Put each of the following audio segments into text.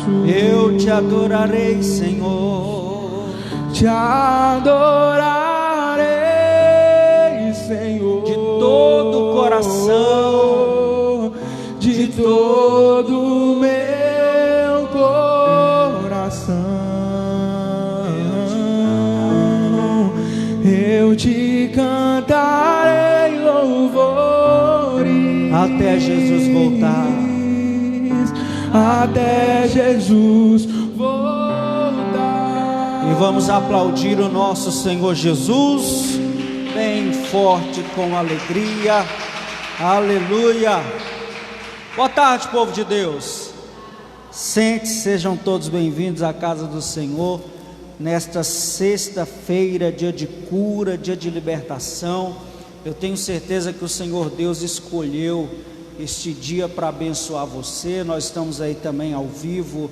Eu te adorarei, Senhor. Te adorarei, Senhor, de todo o coração, de todo o meu coração. Eu te cantarei louvores até Jesus voltar. Até Jesus voltar. E vamos aplaudir o nosso Senhor Jesus bem forte, com alegria. Aleluia. Boa tarde, povo de Deus. Sente-se, sejam todos bem-vindos à casa do Senhor nesta sexta-feira, dia de cura, dia de libertação. Eu tenho certeza que o Senhor Deus escolheu este dia para abençoar você. Nós estamos aí também ao vivo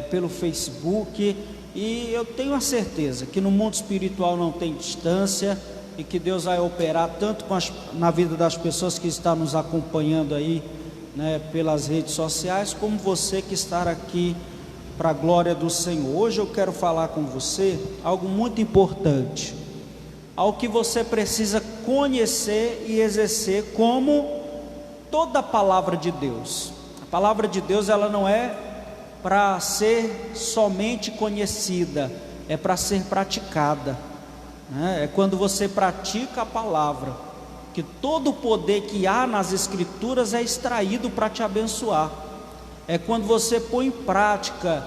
pelo Facebook, e eu tenho a certeza que no mundo espiritual não tem distância, e que Deus vai operar tanto na vida das pessoas que estão nos acompanhando aí, né, pelas redes sociais, como você que está aqui para a glória do Senhor. Hoje eu quero falar com você algo muito importante, algo que você precisa conhecer e exercer, como toda a palavra de Deus. A palavra de Deus, ela não é para ser somente conhecida, é para ser praticada, né? É quando você pratica a palavra que todo o poder que há nas escrituras é extraído para te abençoar. É quando você põe em prática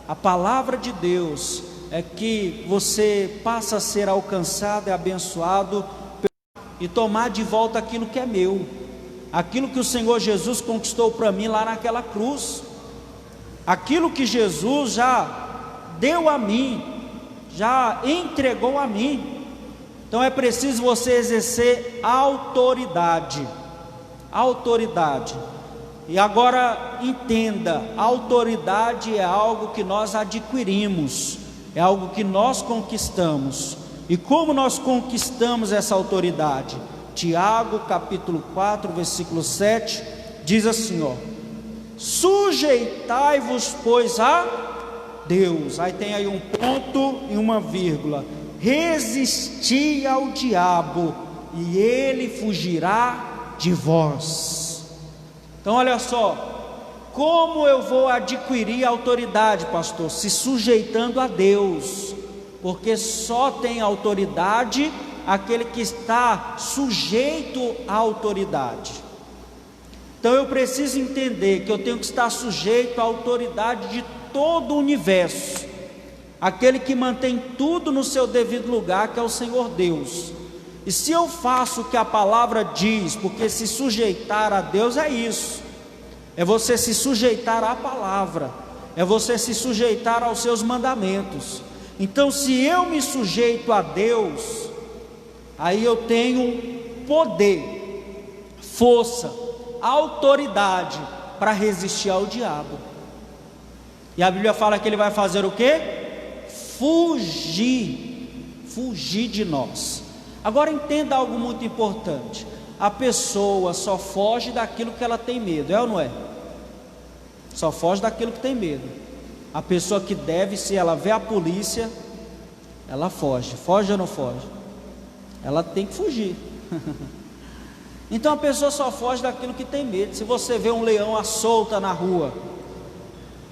a palavra de Deus, é que você passa a ser alcançado e abençoado, e tomar de volta aquilo que é meu, aquilo que o Senhor Jesus conquistou para mim lá naquela cruz, aquilo que Jesus já deu a mim, já entregou a mim. Então é preciso você exercer autoridade. E agora entenda, autoridade é algo que nós adquirimos, é algo que nós conquistamos. E como nós conquistamos essa autoridade? Tiago capítulo 4 versículo 7 diz assim, ó: sujeitai-vos pois a Deus. Aí tem aí um ponto e uma vírgula. Resisti ao diabo e ele fugirá de vós. Então olha só, como eu vou adquirir autoridade, pastor? Se sujeitando a Deus, porque só tem autoridade aquele que está sujeito à autoridade. Então eu preciso entender que eu tenho que estar sujeito à autoridade de todo o universo, aquele que mantém tudo no seu devido lugar, que é o Senhor Deus. E se eu faço o que a palavra diz, porque se sujeitar a Deus é isso, é você se sujeitar à palavra, é você se sujeitar aos seus mandamentos. Então se eu me sujeito a Deus, aí eu tenho poder, força, autoridade para resistir ao diabo. E a Bíblia fala que ele vai fazer o quê? Fugir de nós. Agora entenda algo muito importante: a pessoa só foge daquilo que ela tem medo, é ou não é? Só foge daquilo que tem medo. A pessoa que deve, se ela vê a polícia, ela foge ou não foge? Ela tem que fugir. Então a pessoa só foge daquilo que tem medo. Se você vê um leão à solta na rua,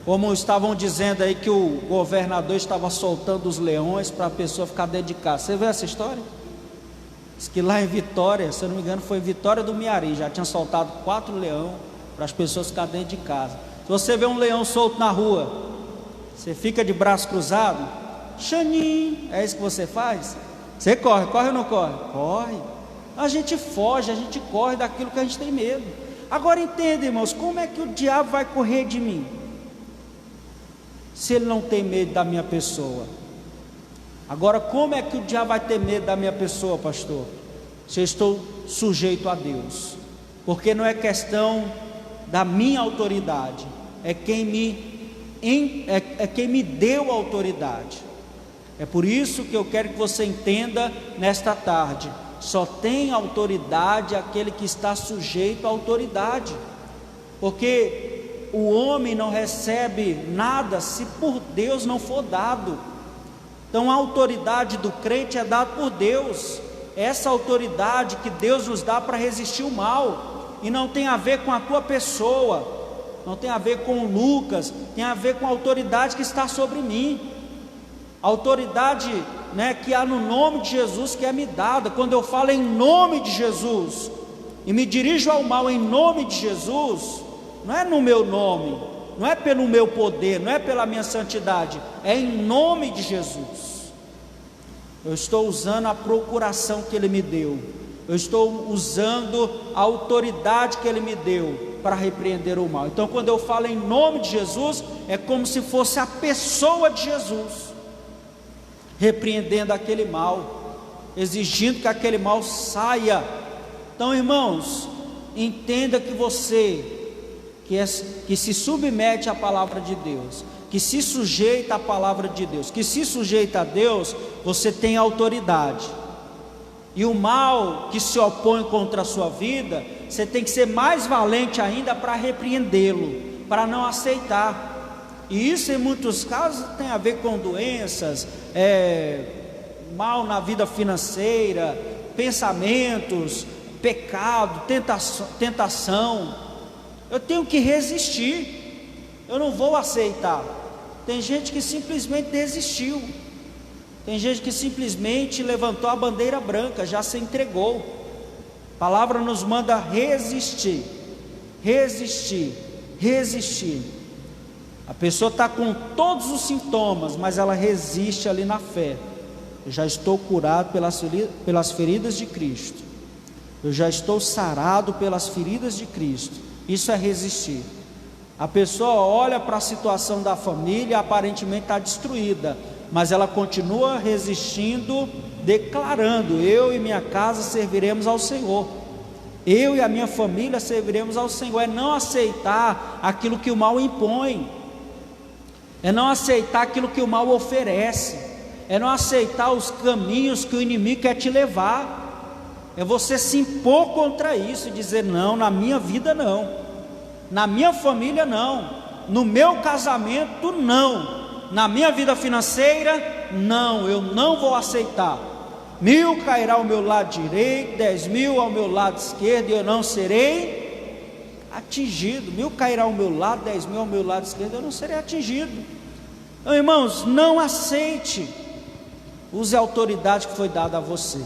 como estavam dizendo aí que o governador estava soltando os leões para a pessoa ficar dentro de casa. Você viu essa história? Diz que lá em Vitória, se eu não me engano foi Vitória do Meari, já tinha soltado 4 leões para as pessoas ficarem dentro de casa. Se você vê um leão solto na rua, você fica de braço cruzado? Xanim, é isso que você faz? Você corre ou não corre? Corre. A gente foge, a gente corre daquilo que a gente tem medo. Agora entenda, irmãos, como é que o diabo vai correr de mim, se ele não tem medo da minha pessoa? Agora, como é que o diabo vai ter medo da minha pessoa, pastor? Se eu estou sujeito a Deus. Porque não é questão da minha autoridade, é quem me deu autoridade. É por isso que eu quero que você entenda nesta tarde: só tem autoridade aquele que está sujeito à autoridade. Porque o homem não recebe nada se por Deus não for dado. Então a autoridade do crente é dada por Deus, essa autoridade que Deus nos dá para resistir o mal, e não tem a ver com a tua pessoa, não tem a ver com o Lucas, tem a ver com a autoridade que está sobre mim, a autoridade, que há no nome de Jesus, que é me dada. Quando eu falo em nome de Jesus, e me dirijo ao mal em nome de Jesus, não é no meu nome, não é pelo meu poder, não é pela minha santidade, é em nome de Jesus. Eu estou usando a procuração que Ele me deu, eu estou usando a autoridade que Ele me deu para repreender o mal. Então quando eu falo em nome de Jesus, é como se fosse a pessoa de Jesus repreendendo aquele mal, exigindo que aquele mal saia. Então, irmãos, entenda que você que se submete à palavra de Deus, que se sujeita à palavra de Deus, que se sujeita a Deus, você tem autoridade. E o mal que se opõe contra a sua vida, você tem que ser mais valente ainda para repreendê-lo, para não aceitar. E isso em muitos casos tem a ver com doenças, mal na vida financeira, pensamentos, pecado, tentação. Eu tenho que resistir, eu não vou aceitar. Tem gente que simplesmente desistiu, tem gente que simplesmente levantou a bandeira branca, já se entregou. A palavra nos manda resistir, resistir, resistir. A pessoa está com todos os sintomas, mas ela resiste ali na fé. Eu já estou curado pelas feridas de Cristo, eu já estou sarado pelas feridas de Cristo. Isso é resistir. A pessoa olha para a situação da família, aparentemente está destruída, mas ela continua resistindo, declarando: eu e minha casa serviremos ao Senhor, eu e a minha família serviremos ao Senhor. É não aceitar aquilo que o mal impõe, é não aceitar aquilo que o mal oferece, é não aceitar os caminhos que o inimigo quer te levar. É você se impor contra isso e dizer: não, na minha vida não, na minha família não, no meu casamento não, na minha vida financeira não, eu não vou aceitar. 1000 cairá ao meu lado direito, 10.000 ao meu lado esquerdo, e eu não serei atingido. 1000 cairá ao meu lado, 10.000 ao meu lado esquerdo, eu não serei atingido. Então, irmãos, não aceite, use a autoridade que foi dada a você.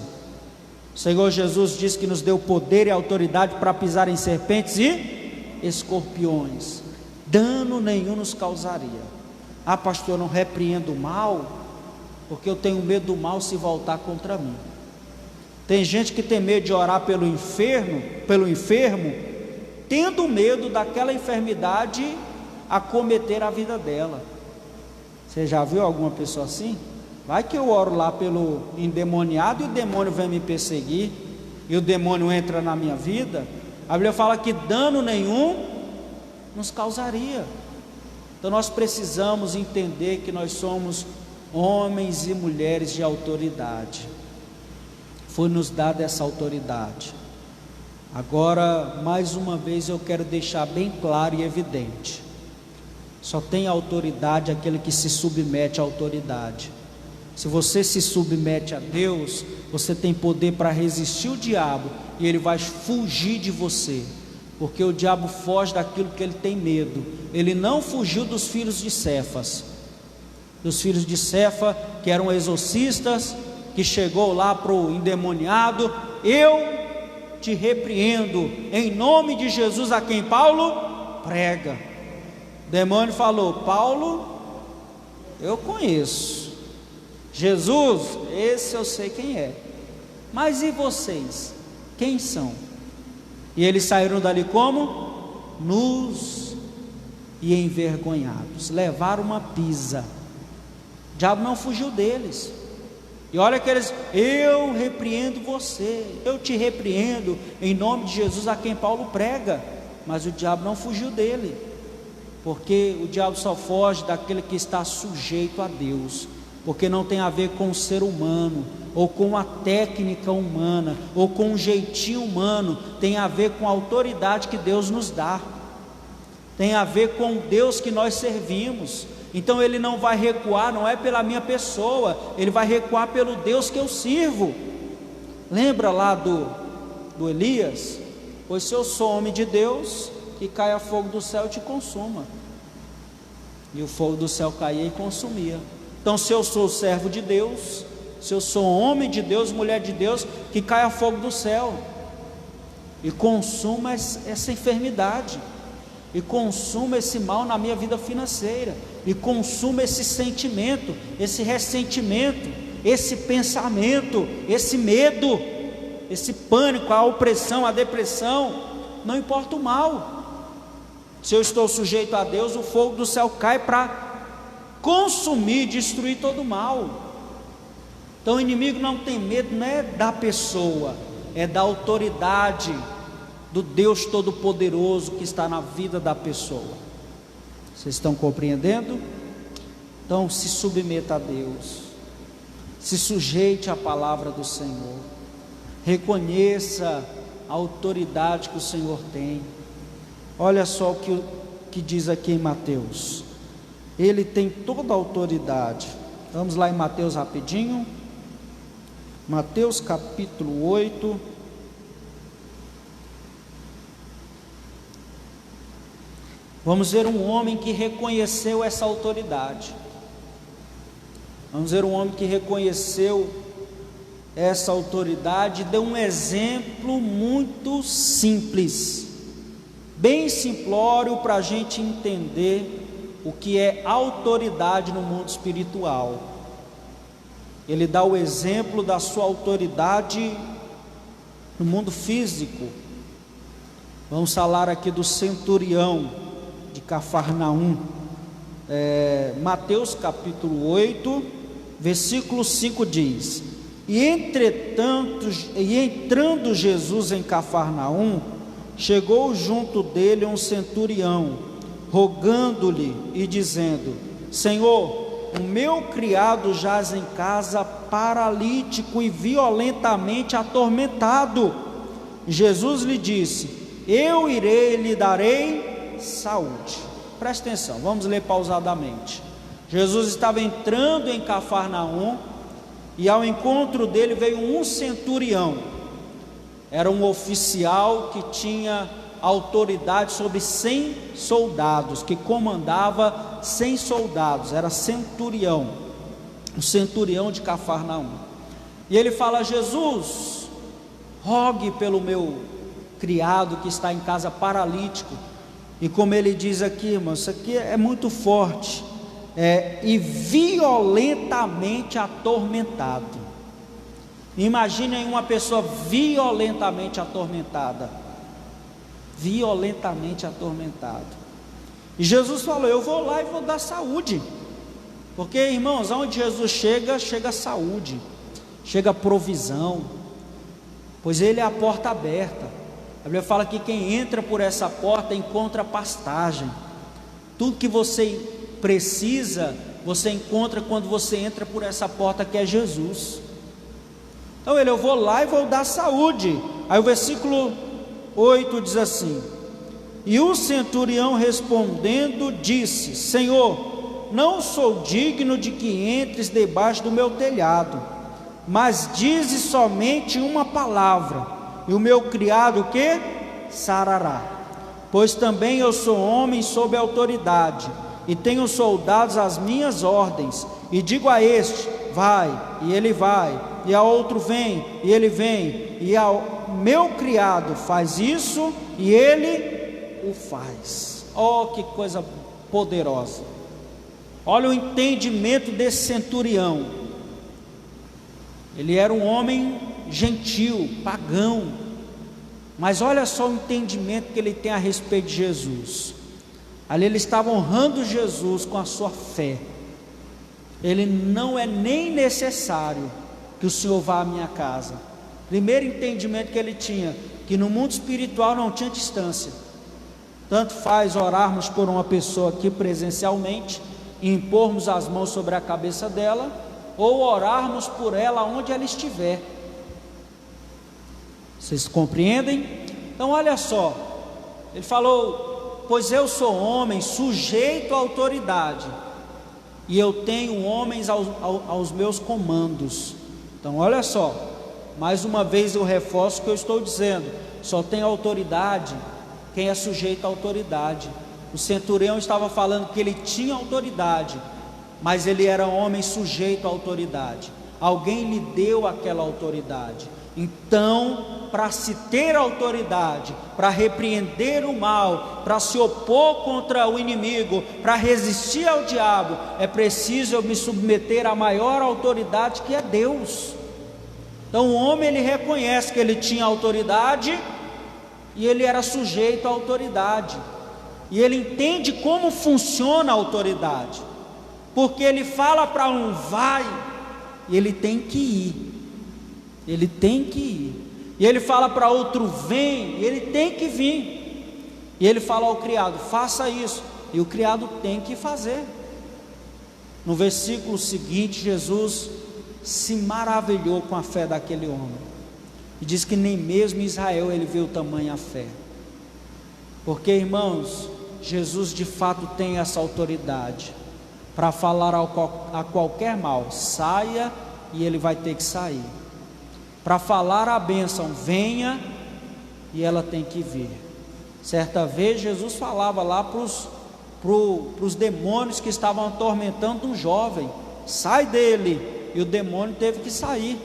O Senhor Jesus disse que nos deu poder e autoridade para pisar em serpentes e escorpiões, dano nenhum nos causaria. Ah, pastor, eu não repreendo o mal, porque eu tenho medo do mal se voltar contra mim. Tem gente que tem medo de orar pelo enfermo, tendo medo daquela enfermidade acometer a vida dela. Você já viu alguma pessoa assim? Vai que eu oro lá pelo endemoniado e o demônio vem me perseguir, e o demônio entra na minha vida. A Bíblia fala que dano nenhum nos causaria. Então nós precisamos entender que nós somos homens e mulheres de autoridade. Foi nos dada essa autoridade. Agora, mais uma vez, eu quero deixar bem claro e evidente: só tem autoridade aquele que se submete à autoridade. Se você se submete a Deus, você tem poder para resistir o diabo, e ele vai fugir de você, porque o diabo foge daquilo que ele tem medo. Ele não fugiu dos filhos de Cefas, que eram exorcistas, que chegou lá para o endemoniado: eu te repreendo em nome de Jesus, a quem Paulo prega. O demônio falou: Paulo eu conheço, Jesus, esse eu sei quem é, mas e vocês, quem são? E eles saíram dali como? Nus e envergonhados, levaram uma pisa. O diabo não fugiu deles. E olha que eles: eu repreendo você, eu te repreendo em nome de Jesus, a quem Paulo prega. Mas o diabo não fugiu dele, porque o diabo só foge daquele que está sujeito a Deus, porque não tem a ver com o ser humano, ou com a técnica humana, ou com um jeitinho humano, tem a ver com a autoridade que Deus nos dá. tem a ver com o Deus que nós servimos. Então ele não vai recuar, não é pela minha pessoa, ele vai recuar pelo Deus que eu sirvo. Lembra lá do Elias? Pois se eu sou homem de Deus, que caia fogo do céu e te consuma. E o fogo do céu caía e consumia. Então se eu sou servo de Deus, se eu sou homem de Deus, mulher de Deus, que caia fogo do céu e consuma essa enfermidade, e consuma esse mal na minha vida financeira, e consuma esse sentimento, esse ressentimento, esse pensamento, esse medo, esse pânico, a opressão, a depressão, não importa o mal. Se eu estou sujeito a Deus, o fogo do céu cai para consumir, destruir todo o mal. Então o inimigo não tem medo, não é da pessoa, é da autoridade do Deus Todo-Poderoso que está na vida da pessoa. Vocês estão compreendendo? Então se submeta a Deus, se sujeite à palavra do Senhor, reconheça a autoridade que o Senhor tem. Olha só o que diz aqui em Mateus, ele tem toda a autoridade. Vamos lá em Mateus rapidinho, Mateus capítulo 8, vamos ver um homem que reconheceu essa autoridade. Vamos ver um homem que reconheceu essa autoridade e deu um exemplo muito simples, bem simplório, para a gente entender o que é autoridade no mundo espiritual. Ele dá o exemplo da sua autoridade no mundo físico. Vamos falar aqui do centurião de Cafarnaum. Mateus capítulo 8, versículo 5 diz: E entrando Jesus em Cafarnaum, chegou junto dele um centurião, rogando-lhe e dizendo: Senhor, o meu criado jaz em casa paralítico e violentamente atormentado. Jesus lhe disse: Eu irei e lhe darei saúde. Presta atenção, vamos ler pausadamente. Jesus estava entrando em Cafarnaum e ao encontro dele veio um centurião. Era um oficial que tinha autoridade sobre 100 soldados, que comandava 100 soldados, era centurião, o centurião de Cafarnaum. E ele fala: Jesus, rogue pelo meu criado que está em casa paralítico. E como ele diz aqui, irmão, isso aqui é muito forte, e violentamente atormentado. Imaginem uma pessoa violentamente atormentada, violentamente atormentado. E Jesus falou: eu vou lá e vou dar saúde, porque, irmãos, aonde Jesus chega, chega saúde, chega provisão, pois ele é a porta aberta. A Bíblia fala que quem entra por essa porta encontra pastagem. Tudo que você precisa, você encontra quando você entra por essa porta que é Jesus. Então eu vou lá e vou dar saúde. Aí o versículo 8 diz assim: E o centurião respondendo disse: Senhor, não sou digno de que entres debaixo do meu telhado, mas dize somente uma palavra, e o meu criado o que? Sarará. Pois também eu sou homem sob autoridade, e tenho soldados às minhas ordens, e digo a este: vai, e ele vai, e a outro: vem, e ele vem, e ao meu criado: faz isso, e ele o faz. Oh, que coisa poderosa! Olha o entendimento desse centurião. Ele era um homem gentil, pagão, mas olha só o entendimento que ele tem a respeito de Jesus. Ali ele estava honrando Jesus com a sua fé. Ele: não é nem necessário que o Senhor vá à minha casa. Primeiro entendimento que ele tinha, que no mundo espiritual não tinha distância. Tanto faz orarmos por uma pessoa aqui presencialmente e impormos as mãos sobre a cabeça dela, ou orarmos por ela onde ela estiver. Vocês compreendem? Então olha só, ele falou: pois eu sou homem sujeito à autoridade, e eu tenho homens aos meus comandos. Então olha só, mais uma vez eu reforço o que eu estou dizendo: só tem autoridade quem é sujeito à autoridade. O centurião estava falando que ele tinha autoridade, mas ele era homem sujeito à autoridade. Alguém lhe deu aquela autoridade. Então, para se ter autoridade, para repreender o mal, para se opor contra o inimigo, para resistir ao diabo, é preciso eu me submeter à maior autoridade, que é Deus. Então o homem, ele reconhece que ele tinha autoridade e ele era sujeito à autoridade, e ele entende como funciona a autoridade, porque ele fala para um vai, e ele tem que ir. Ele tem que ir. E ele fala para outro vem, e ele tem que vir. E ele fala ao criado: faça isso, e o criado tem que fazer. No versículo seguinte, Jesus se maravilhou com a fé daquele homem, e diz que nem mesmo em Israel ele viu tamanha fé. Porque, irmãos, Jesus de fato tem essa autoridade para falar a qualquer mal: saia, e ele vai ter que sair. Para falar a bênção: venha, e ela tem que vir. Certa vez Jesus falava lá para os demônios que estavam atormentando um jovem: sai dele, e o demônio teve que sair.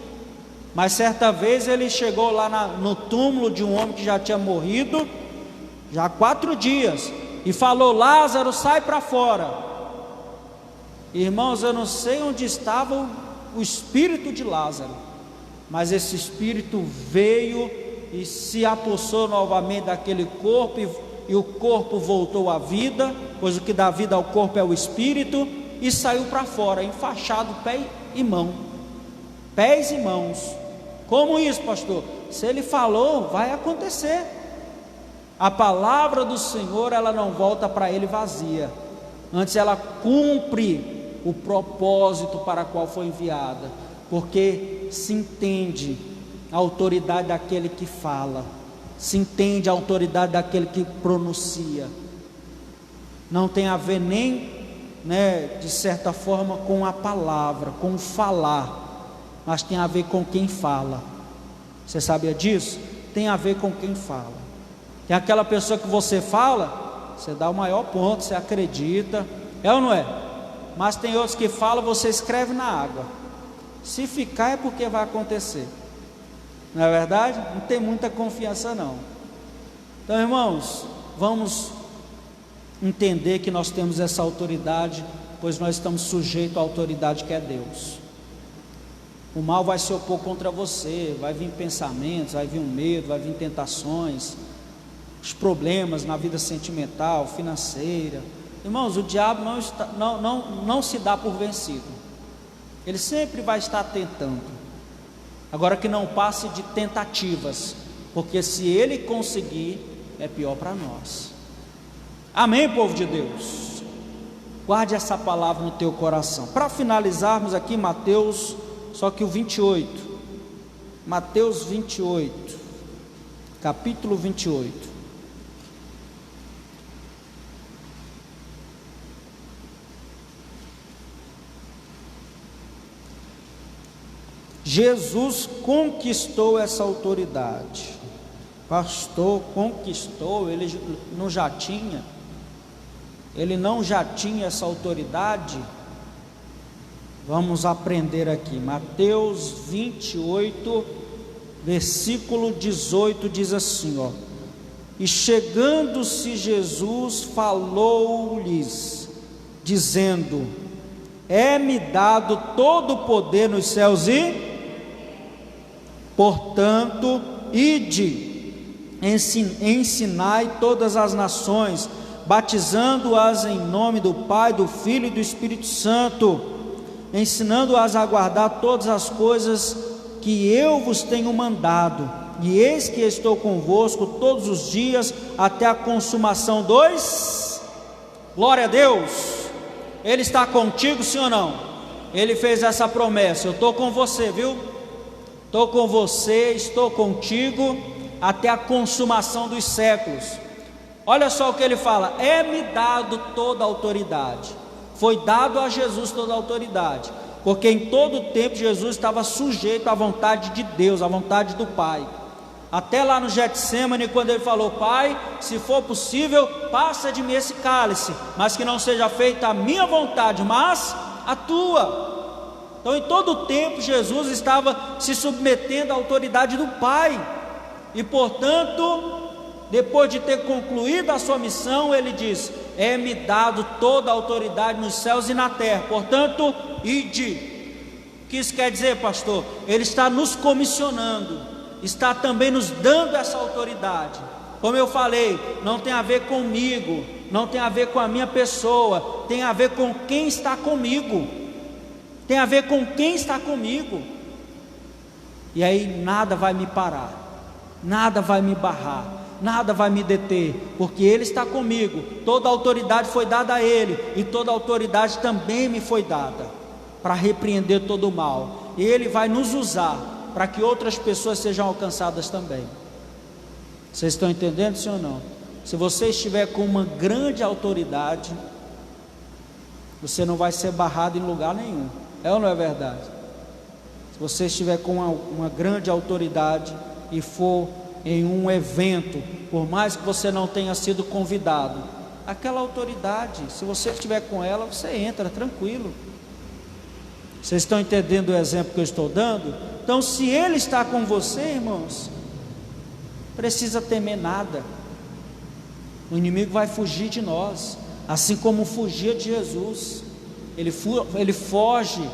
Mas certa vez ele chegou lá no túmulo de um homem que já tinha morrido, já há 4 dias, e falou: Lázaro, sai para fora. Irmãos, eu não sei onde estava o espírito de Lázaro, mas esse espírito veio e se apossou novamente daquele corpo, e o corpo voltou à vida, pois o que dá vida ao corpo é o espírito, e saiu para fora, enfaixado pé e mão, pés e mãos. Como isso, pastor? Se ele falou, vai acontecer. A palavra do Senhor, ela não volta para ele vazia, antes ela cumpre o propósito para o qual foi enviada, porque se entende a autoridade daquele que fala, se entende a autoridade daquele que pronuncia. Não tem a ver nem, de certa forma, com a palavra, com o falar, mas tem a ver com quem fala. Você sabia disso? Tem a ver com quem fala. Tem aquela pessoa que você fala, você dá o maior ponto, você acredita, é ou não é? Mas tem outros que falam, você escreve na água. Se ficar é porque vai acontecer. Não é verdade? Não tem muita confiança não. Então, irmãos, vamos entender que nós temos essa autoridade, pois nós estamos sujeitos à autoridade que é Deus. O mal vai se opor contra você, vai vir pensamentos, vai vir um medo, vai vir tentações, os problemas na vida sentimental, financeira. Irmãos, o diabo não se dá por vencido. Ele sempre vai estar tentando. Agora que não passe de tentativas, porque se ele conseguir, é pior para nós. Amém, povo de Deus? Guarde essa palavra no teu coração. Para finalizarmos aqui, Mateus, só que o 28. Mateus 28, capítulo 28. Jesus conquistou essa autoridade. Pastor, conquistou, ele não já tinha? Ele não já tinha essa autoridade? Vamos aprender aqui. Mateus 28, versículo 18 diz assim, ó: e chegando-se Jesus, falou-lhes, dizendo: é-me dado todo o poder nos céus e, portanto, ide, ensinai todas as nações, batizando-as em nome do Pai, do Filho e do Espírito Santo, ensinando-as a guardar todas as coisas que eu vos tenho mandado, e eis que estou convosco todos os dias, até a consumação dos... Glória a Deus! Ele está contigo, sim ou não? Ele fez essa promessa: eu estou com você, viu? Estou com você, estou contigo até a consumação dos séculos. Olha só o que ele fala: é-me dado toda a autoridade. Foi dado a Jesus toda a autoridade, porque em todo o tempo Jesus estava sujeito à vontade de Deus, à vontade do Pai. Até lá no Getsêmani, quando ele falou: Pai, se for possível, passa de mim esse cálice, mas que não seja feita a minha vontade, mas a tua. Então em todo o tempo Jesus estava se submetendo à autoridade do Pai. E portanto, depois de ter concluído a sua missão, ele diz: é-me dado toda a autoridade nos céus e na terra, portanto, ide. O que isso quer dizer, pastor? Ele está nos comissionando, está também nos dando essa autoridade. Como eu falei, não tem a ver comigo, não tem a ver com a minha pessoa, tem a ver com quem está comigo, tem a ver com quem está comigo. E aí nada vai me parar, nada vai me barrar, nada vai me deter, porque Ele está comigo. Toda a autoridade foi dada a Ele, e toda a autoridade também me foi dada, para repreender todo o mal. E Ele vai nos usar, para que outras pessoas sejam alcançadas também. Vocês estão entendendo, sim ou não? Se você estiver com uma grande autoridade, você não vai ser barrado em lugar nenhum. É ou não é verdade? Se você estiver com uma grande autoridade e for em um evento, por mais que você não tenha sido convidado, aquela autoridade, se você estiver com ela, você entra tranquilo. Vocês estão entendendo o exemplo que eu estou dando? Então, se Ele está com você, irmãos, precisa temer nada. O inimigo vai fugir de nós, assim como fugia de Jesus. Ele foge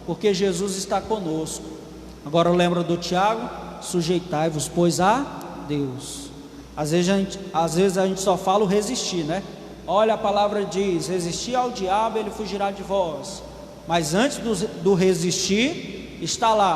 porque Jesus está conosco. Agora lembra do Tiago: sujeitai-vos, pois, a Deus. Às vezes a gente só fala o resistir, né? Olha, a palavra diz: resistir ao diabo, ele fugirá de vós. Mas antes do resistir, está lá: